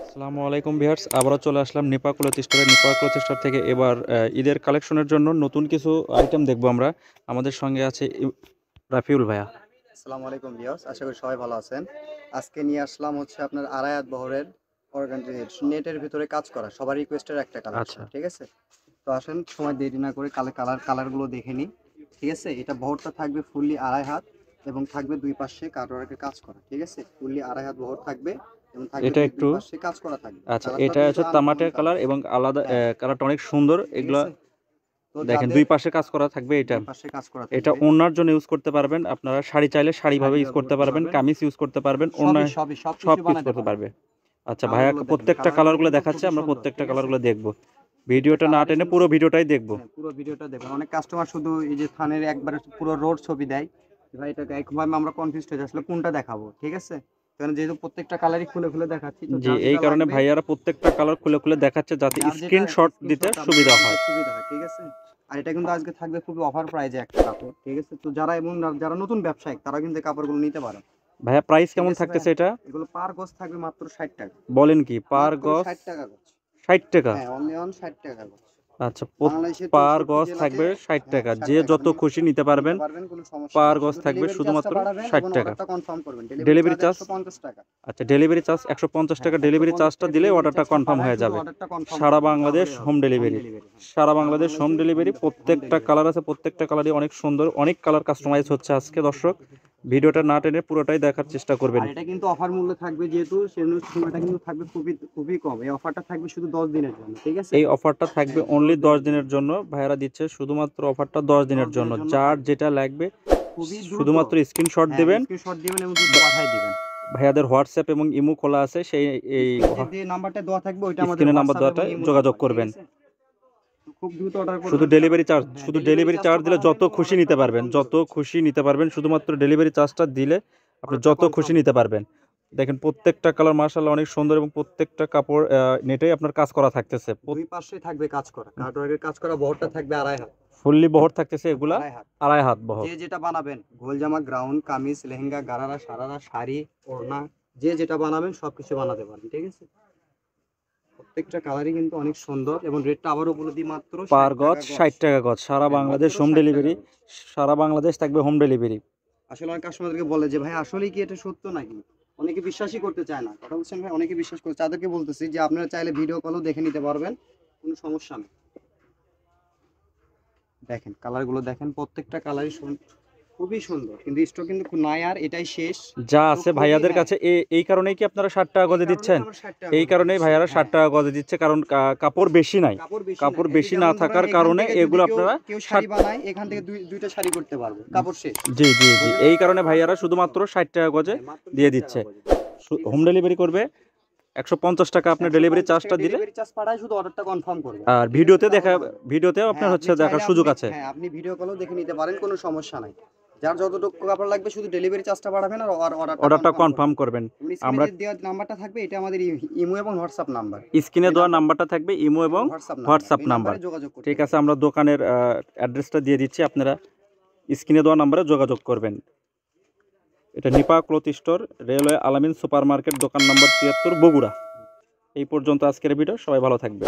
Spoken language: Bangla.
আসসালামু আলাইকুম ভিউয়ার্স, আবারও চলে আসলাম নিপা ক্লথ স্টোরে। নিপা ক্লথ স্টোর থেকে এবার ঈদের কালেকশনের জন্য নতুন কিছু আইটেম দেখবো আমরা। আমাদের সঙ্গে আছে রাফিউল ভাইয়া। আসসালামু আলাইকুম ভিউয়ার্স, আশা করি সবাই ভালো আছেন। আজকে নিয়ে আসলাম হচ্ছে আপনার আড়াই হাত বহরের নেটের ভিতরে কাজ করা সবার রিকোয়েস্টের একটা কালেকশন। আচ্ছা, ঠিক আছে, তো আসেন সময় দেরি না করে কালারগুলো দেখে নিই। ঠিক আছে, এটা বহরটা থাকবে ফুললি আড়াই হাত এবং থাকবে দুই পাশে কাটওয়ার্কের কাজ করা। ঠিক আছে, ফুললি আড়াই হাত বহর থাকবে এবং থাকবে এটা দুই একটু পাশে কাজ করা থাকবে। আচ্ছা, কালারটা এটা কিন্তু হচ্ছে আনকমন তামাটে কালার কালার। এবং আলাদা হ্যাঁ, কালারটা অনেক সুন্দর। ঠিক এগুলা আছে। তো দেখেন যাদের দুই পাশে কাজ করা থাকবে। এটা দুই পাশে কাজ করা এটা থাকবে, ওড়নার জন্য ইউজ করতে পারবেন, আপনারা শাড়ি চাইলে শাড়িভাবে শাড়ি ইউজ ব্যবহার করতে করতে পারবেন, পারবেন, কামিজ ইউজ করতে পারবেন, ওড়না সবই সবই সব সবকিছু ইউজ বানাতে করতে পারবেন। পারবে। আচ্ছা ভাইয়া, কালারগুলো দেখেন, প্রত্যেকটা কালারগুলো কালারগুলো কিন্তু দেখাচ্ছে, খুবই আমরা সুন্দর। প্রত্যেকটা ঠিক আছে, কালারগুলো দেখবো। প্রত্যেকটা ভিডিওটা না কালারই টেনে কিন্তু পুরো ভিডিওটাই দেখবো। পুরো ভিডিওটা দেখবেন। অনেক কাস্টমার শুধু এই যে থানের একবারে পুরো রোড ছবি দেয়, ভাই এটাকে একভাবে আমরা কনফিউজ হয়ে যাই আসলে কোনটা দেখাবো। ঠিক আছে, কারণ যেহেতু প্রত্যেকটা কালারই খুলে খুলে দেখাচ্ছি, তো জি, যার এই যেটা কারণে লাগবে, ভাইয়ারা প্রত্যেকটা কালার খুলে খুলে দেখাচ্ছে যাতে যার যেটা স্ক্রিনশট দিতে স্ক্রিনশট আপনাদের সুবিধা দিতে হয়। সুবিধা হয়। ঠিক আছে, আর এটা কিন্তু আজকে থাকবে খুবই অফার প্রাইজে একটা কাপড়। ঠিক আছে, তো যারা নতুন ব্যবসায়িক তারা কিন্তু এই কাপড়গুলো নিতে পারে। ভাইয়া প্রাইস ঠিক কেমন আছে ভাই, থাকতেছে এটা? এগুলো পার গজ থাকবে মাত্র 60 টাকা। বলেন কি, পার মাত্র গজ 60 টাকা গজ। 60 টাকা? হ্যাঁ, অনলি অন 60 টাকা গজ। আচ্ছা, বাংলাদেশের পার 64 গজ জেলাতে থাকবে 60 হ্যাঁ টাকা, 60 যে টাকা যত আপনি খুশি নিতে নিতে পারবেন। পারবেন, কোনো সমস্যা পার নাই। গজ শুধু থাকবে ডেলিভারি চার্জটা শুধুমাত্র বাড়াবেন 60 এবং টাকা। অর্ডারটা কনফার্ম করবেন। ডেলিভারি ডেলিভারি চার্জ চার্জ 150 টাকা। আচ্ছা, ডেলিভারি চার্জ 150 হ্যাঁ, টাকা। ডেলিভারি 150 চার্জটা টাকা দিলে ডেলিভারি অর্ডারটা চার্জটা কনফার্ম পাঠায় হয়ে শুধু যাবে। অর্ডারটা কনফার্ম সারা করবেন, বাংলাদেশ তাহলেই হবে। Home home delivery. ডেলিভারি, হ্যাঁ। সারা সারা বাংলাদেশ হোম বাংলাদেশে ডেলিভারি। হোম প্রত্যেকটা ডেলিভারি। কালার আছে, প্রত্যেকটা কালারই অনেক সুন্দর, অনেক কালার কাস্টমাইজ হচ্ছে আজকে। দর্শক ভিডিওটা না টেনে পুরোটাই দেখার চেষ্টা করবেন। আর এটা কিন্তু অফার মূল্য থাকবে, যেহেতু সেজন্য সময়টা কিন্তু থাকবে খুবই খুবই কম। এই অফারটা থাকবে শুধু 10 দিনের জন্য। ঠিক আছে, এই অফারটা থাকবে হ্যাঁ, 10 অনলি 10 দিনের জন্য। দিনের জন্য। ভাইয়ারা দিচ্ছে শুধুমাত্র অফারটা 10 10 দিনের জন্য। দিনের জন্য যার থাকবে, যেটা লাগবে খুবই দ্রুত। শুধুমাত্র স্ক্রিনশট হ্যাঁ, দিবেন। স্ক্রিনশট দিবেন এবং দ্রুত পাঠিয়ে দিবেন। ভাইয়াদের হোয়াটসঅ্যাপ এবং ইমো খোলা আছে, সেই এই স্ক্রিনে যে নাম্বারটা দেওয়া থাকবে ওইটা আমাদের স্ক্রিনে নাম্বার হোয়াটসঅ্যাপ এবং দেওয়াটা ইমো যোগাযোগ নাম্বার। ঠিক করবেন। আছে, তো খুব দ্রুত অর্ডার শুধু করবেন। ডেলিভারি চার্জ, হ্যাঁ, শুধু ডেলিভারি ডেলিভারি চার্জটা চার্জ দিলে পাঠাবেন যত এবং খুশি অর্ডারটা নিতে পারবেন, কনফার্ম যত করবেন। খুশি নিতে পারবেন। শুধুমাত্র ডেলিভারি চার্জটা দিলে আপনি অর্ডারটা যত খুশি কনফার্ম নিতে করবেন। পারবেন। দেখেন প্রত্যেকটা কালার মাশাআল্লাহ অনেক সুন্দর এবং প্রত্যেকটা কাপড় নেটেই আপনার কাজ করা থাকতেছে। দুই পাশে থাকবে কাজ করা, কাটওয়ার্কের কাজ করা। বহরটা থাকবে আড়াই হাত। ফুললি বহর থাকতেছে এগুলা, আড়াই হাত। আড়াই হাত বহর। যে যেটা বানাবেন, গোল জামা, গ্রাউন্ড, কামিজ, লেহেঙ্গা, গারারা, সারারা, শাড়ি, ওড়না, যে যেটা বানাবেন সবকিছু বানাতে পারেন। ঠিক আছে, প্রত্যেকটা কালারই কিন্তু অনেক সুন্দর এবং রেটটা আবারও বলে দিই, মাত্র পার 60 গজ টাকা গজ। 60 টাকা গজ। সারা হ্যাঁ, বাংলাদেশ মাত্র হোম 60 টাকা ডেলিভারি। গজ। সারা বাংলাদেশ থাকবে হোম ডেলিভারি। আসলে অনেক কাস্টমারদেরকে বলে যে ভাই আসলেই কি এটা সত্য নাকি, অনেকে বিশ্বাসই করতে চায় না। কথা বলছেন ভাই, অনেকে বিশ্বাস করে। তাদেরকে বলতেছি যে আপনারা চাইলে ভিডিও কলও দেখে নিতে পারবেন, কোনো সমস্যা নেই। দেখেন কালারগুলো দেখেন, প্রত্যেকটা কালারই খুবই সুন্দর, কিন্তু স্টক কিন্তু নাই, আর এটাই শেষ। যা তো আছে খুবই, ভাইয়াদের হ্যাঁ, কাছে এই কারণেই কি আপনারা 60 টাকা এই গজে কারণেই দিচ্ছেন? আমরা 60 টাকা এই করে কারণেই দিচ্ছি। ভাইয়ারা 60 হ্যাঁ, টাকা গজে দিচ্ছে, কারণ কাপড় বেশি নাই। কাপড় বেশি নাই। কাপড় এই যে বেশি না যেমন ধরেন থাকার এখান কারণে থেকে যদি এগুলো কেউ আপনারা কেউ শাড়ি 60। বানায়, এখান থেকে দুইটা শাড়ি করতে পারবে, কাপড় শেষ। জি জি জি, বুঝলেন এই না? কারণে মাত্র ভাইয়ারা 60 শুধুমাত্র টাকা। 60 টাকা গজে হ্যাঁ, মাত্র দিয়ে 60 টাকা দিচ্ছে। করে। ঠিক হোম আছে, ডেলিভারি করবে 150 টাকা, আপনার ডেলিভারি 150 টাকা চার্জটা দিলে। ডেলিভারি চার্জ পাঠায়, শুধু অর্ডারটা কনফার্ম করবেন। আর ঠিক আছে, তাহলে হবে। ভিডিওতেও হ্যাঁ, আপনার আপনি হচ্ছে দেখার চাইলে সুযোগ আছে। হ্যাঁ, আপনি ভিডিও কলও দেখে নিতে পারেন, কোনো সমস্যা নাই। যার যতটুকু কাপড় লাগবে শুধু ডেলিভারি চার্জটা পাঠাবেন আর অর্ডারটা অর্ডারটা কনফার্ম কনফার্ম করবেন। করবেন। আপনি স্ক্রিনে আমরা যে দেওয়া নাম্বারটা থাকবে এটা আমাদের ইমো এবং হোয়াটসঅ্যাপ নাম্বার। স্ক্রিনে এই দেওয়া নাম্বার নাম্বারটা থাকবে ইমো এবং হোয়াটসঅ্যাপ নাম্বার, হোয়াটসঅ্যাপ এই নাম্বার। নাম্বারে যোগাযোগ করতে ঠিক আছে, পারবেন। আমরা দোকানের অ্যাড্রেসটা দিয়ে দিচ্ছি, আপনারা স্ক্রিনে দেওয়া নাম্বারে যোগাযোগ করবেন। এটা নিপা ক্লথ স্টোর, রেলওয়ে আলামিন সুপার মার্কেট, দোকান নম্বর 73, বগুড়া। এই পর্যন্ত আজকের ভিডিও। সবাই ভালো থাকবে।